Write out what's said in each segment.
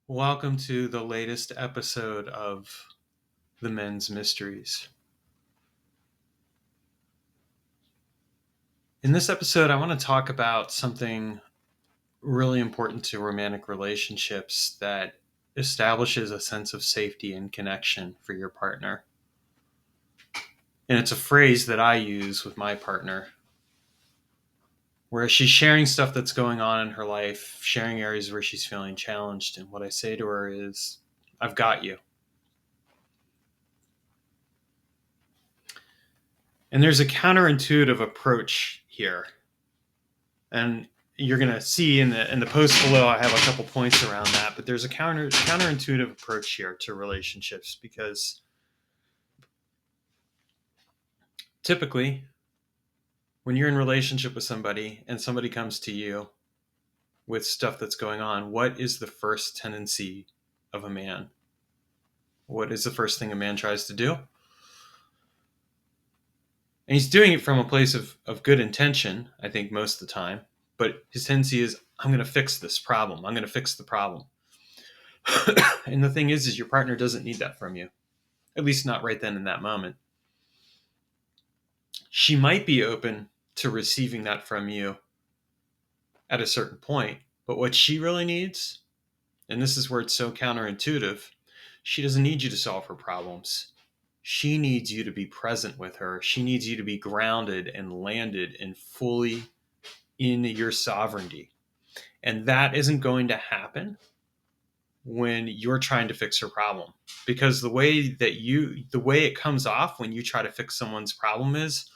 Welcome to the latest episode of The Men's Mysteries. In this episode, I want to talk about something really important to romantic relationships that establishes a sense of safety and connection for your partner. And it's a phrase that I use with my partner, where she's sharing stuff that's going on in her life, sharing areas where she's feeling challenged. And what I say to her is, I've got you. And there's a counterintuitive approach here. And you're going to see in the post below, I have a couple points around that. But there's a counterintuitive approach here to relationships because typically, when you're in relationship with somebody and somebody comes to you with stuff that's going on, what is the first tendency of a man? What is the first thing a man tries to do? And he's doing it from a place of good intention, I think, most of the time. But his tendency is, I'm going to fix this problem. I'm going to fix the problem. And the thing is your partner doesn't need that from you, at least not right then in that moment. She might be open to receiving that from you at a certain point, but what she really needs, and this is where it's so counterintuitive, she doesn't need you to solve her problems. She needs you to be present with her. She needs you to be grounded and landed and fully in your sovereignty. And that isn't going to happen when you're trying to fix her problem, because the way it comes off when you try to fix someone's problem is,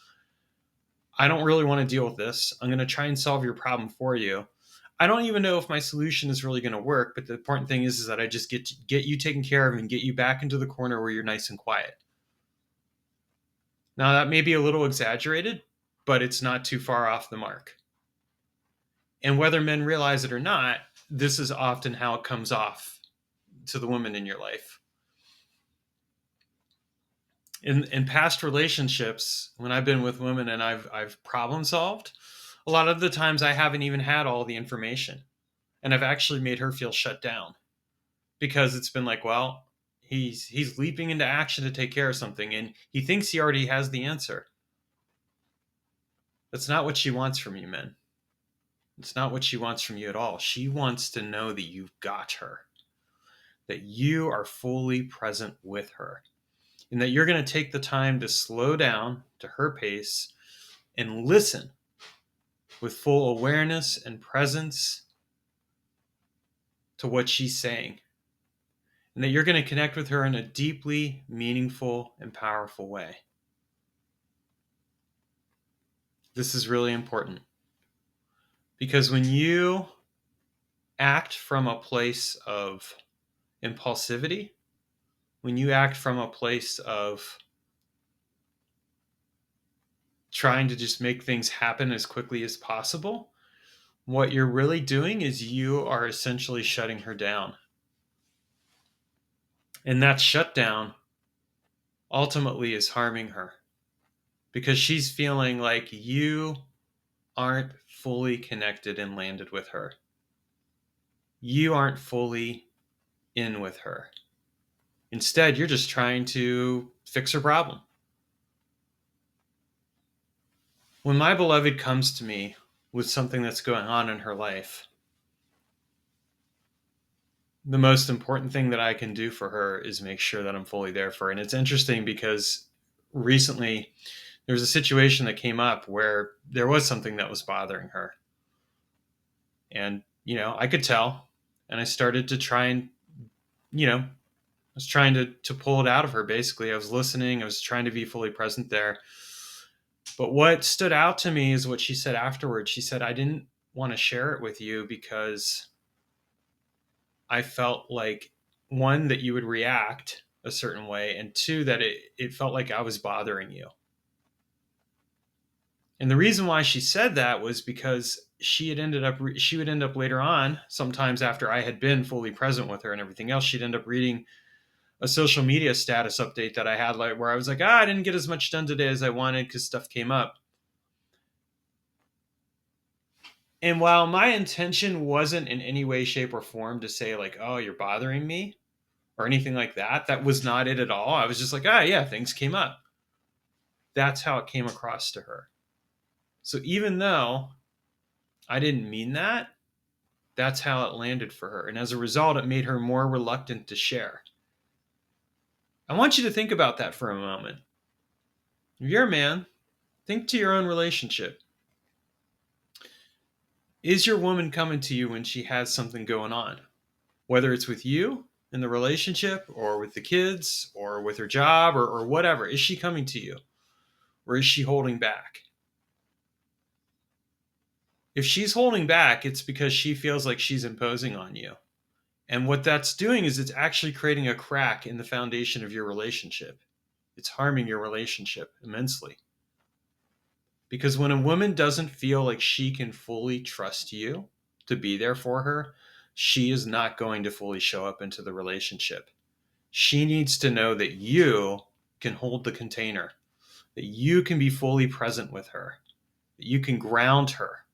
I don't really want to deal with this. I'm going to try and solve your problem for you. I don't even know if my solution is really going to work, but the important thing is that I just get you taken care of and get you back into the corner where you're nice and quiet. Now, that may be a little exaggerated, but it's not too far off the mark. And whether men realize it or not, this is often how it comes off to the women in your life. In past relationships, when I've been with women and I've problem solved, a lot of the times I haven't even had all the information, and I've actually made her feel shut down because it's been like, well, he's leaping into action to take care of something, and he thinks he already has the answer. That's not what she wants from you, men. It's not what she wants from you at all. She wants to know that you've got her, that you are fully present with her, and that you're going to take the time to slow down to her pace and listen with full awareness and presence to what she's saying. And that you're going to connect with her in a deeply meaningful and powerful way. This is really important. Because when you act from a place of impulsivity, when you act from a place of trying to just make things happen as quickly as possible, what you're really doing is you are essentially shutting her down. And that shutdown ultimately is harming her because she's feeling like you aren't fully connected and landed with her. You aren't fully in with her. Instead, you're just trying to fix her problem. When my beloved comes to me with something that's going on in her life, the most important thing that I can do for her is make sure that I'm fully there for her. And it's interesting because recently there was a situation that came up where there was something that was bothering her. And, I could tell. And I started to try and, I was trying to pull it out of her, basically. I was listening. I was trying to be fully present there. But what stood out to me is what she said afterwards. She said, I didn't want to share it with you because I felt like, one, that you would react a certain way, and two, that it felt like I was bothering you. And the reason why she said that was because she would end up later on, sometimes after I had been fully present with her and everything else, she'd end up reading a social media status update that I had, like, where I was like, I didn't get as much done today as I wanted because stuff came up. And while my intention wasn't in any way, shape, or form to say, like, oh, you're bothering me or anything like that, that was not it at all. I was just like, ah, yeah, things came up. That's how it came across to her. So even though I didn't mean that, that's how it landed for her. And as a result, it made her more reluctant to share. I want you to think about that for a moment. If you're a man, think to your own relationship. Is your woman coming to you when she has something going on? Whether it's with you in the relationship or with the kids or with her job or whatever, is she coming to you? Or is she holding back? If she's holding back, it's because she feels like she's imposing on you. And what that's doing is it's actually creating a crack in the foundation of your relationship. It's harming your relationship immensely. Because when a woman doesn't feel like she can fully trust you to be there for her, she is not going to fully show up into the relationship. She needs to know that you can hold the container, that you can be fully present with her, that you can ground her,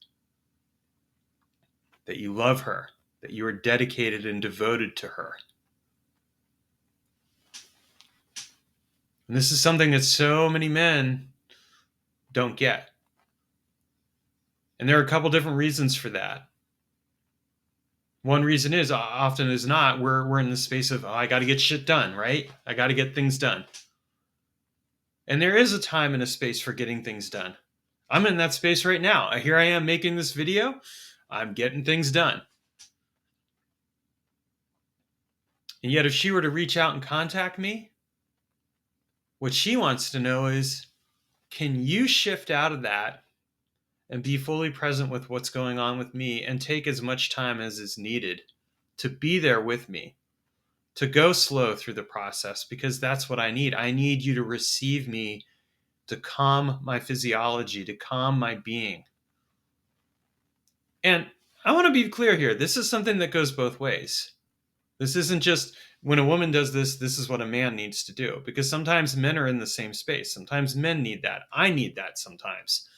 that you love her, that you are dedicated and devoted to her. And this is something that so many men don't get. And there are a couple different reasons for that. One reason is often is not we're in the space of, oh, I got to get shit done, right? I got to get things done. And there is a time and a space for getting things done. I'm in that space right now. Here I am making this video. I'm getting things done. And yet if she were to reach out and contact me, what she wants to know is, can you shift out of that and be fully present with what's going on with me and take as much time as is needed to be there with me, to go slow through the process, because that's what I need. I need you to receive me, to calm my physiology, to calm my being. And I want to be clear here. This is something that goes both ways. This isn't just when a woman does this, this is what a man needs to do. Because sometimes men are in the same space. Sometimes men need that. I need that sometimes.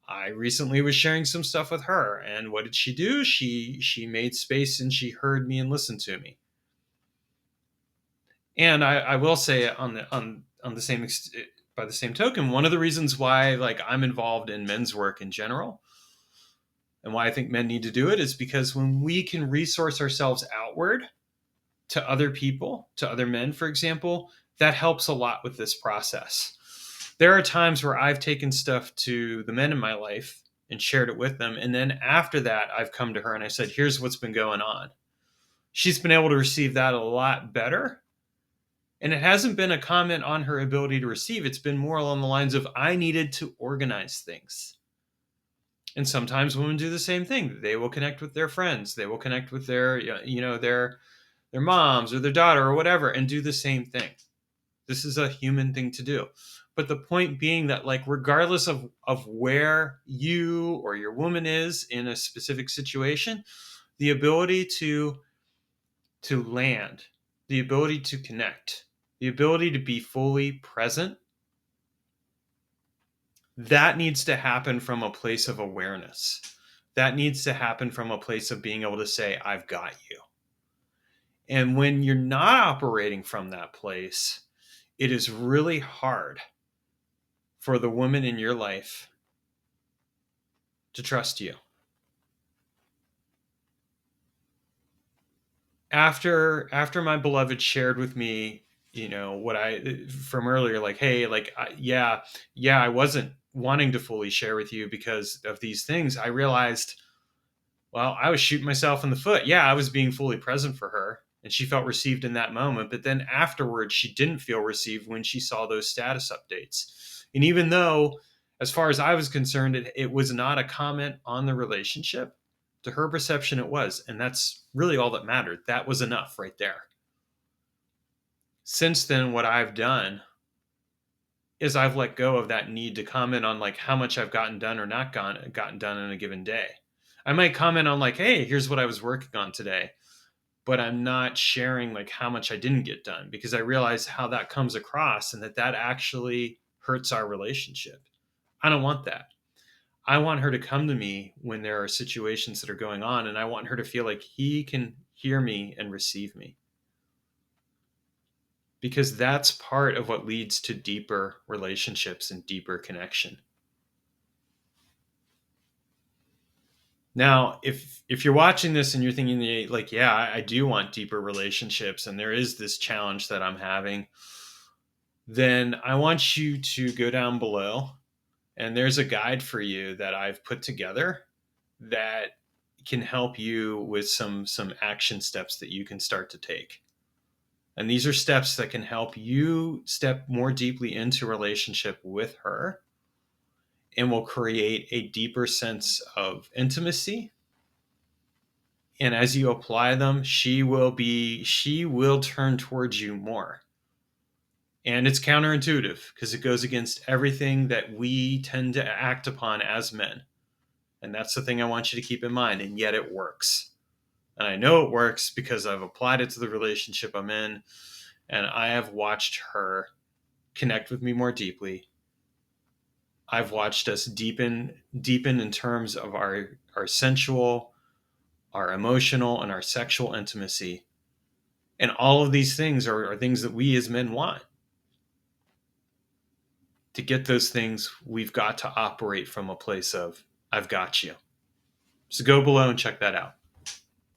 I recently was sharing some stuff with her, and what did she do? She made space and she heard me and listened to me. And I will say on the same by the same token, one of the reasons why like I'm involved in men's work in general, and why I think men need to do it, is because when we can resource ourselves outward to other people, to other men, for example, that helps a lot with this process. There are times where I've taken stuff to the men in my life and shared it with them. And then after that, I've come to her and I said, here's what's been going on. She's been able to receive that a lot better. And it hasn't been a comment on her ability to receive. It's been more along the lines of, I needed to organize things. And sometimes women do the same thing. They will connect with their friends. They will connect with their, their moms or their daughter or whatever, and do the same thing. This is a human thing to do. But the point being that, like, regardless of where you or your woman is in a specific situation, the ability to land, the ability to connect, the ability to be fully present, that needs to happen from a place of awareness. That needs to happen from a place of being able to say, I've got you. And when you're not operating from that place, it is really hard for the woman in your life to trust you. After my beloved shared with me, what I from earlier, like, hey, like, yeah, I wasn't wanting to fully share with you because of these things. I realized, well, I was shooting myself in the foot. Yeah, I was being fully present for her, and she felt received in that moment. But then afterwards, she didn't feel received when she saw those status updates. And even though, as far as I was concerned, it was not a comment on the relationship, to her perception, it was. And that's really all that mattered. That was enough right there. Since then, what I've done is I've let go of that need to comment on like how much I've gotten done or not gotten done in a given day. I might comment on like, hey, here's what I was working on today, but I'm not sharing like how much I didn't get done, because I realize how that comes across and that actually hurts our relationship. I don't want that. I want her to come to me when there are situations that are going on, and I want her to feel like he can hear me and receive me. Because that's part of what leads to deeper relationships and deeper connection. Now, if you're watching this and you're thinking like, yeah, I do want deeper relationships and there is this challenge that I'm having, then I want you to go down below and there's a guide for you that I've put together that can help you with some action steps that you can start to take. And these are steps that can help you step more deeply into relationship with her and will create a deeper sense of intimacy. And as you apply them, she will turn towards you more. And it's counterintuitive because it goes against everything that we tend to act upon as men. And that's the thing I want you to keep in mind. And yet it works. And I know it works because I've applied it to the relationship I'm in, and I have watched her connect with me more deeply. I've watched us deepen in terms of our sensual, our emotional, and our sexual intimacy. And all of these things are things that we as men want. To get those things, we've got to operate from a place of, I've got you. So go below and check that out.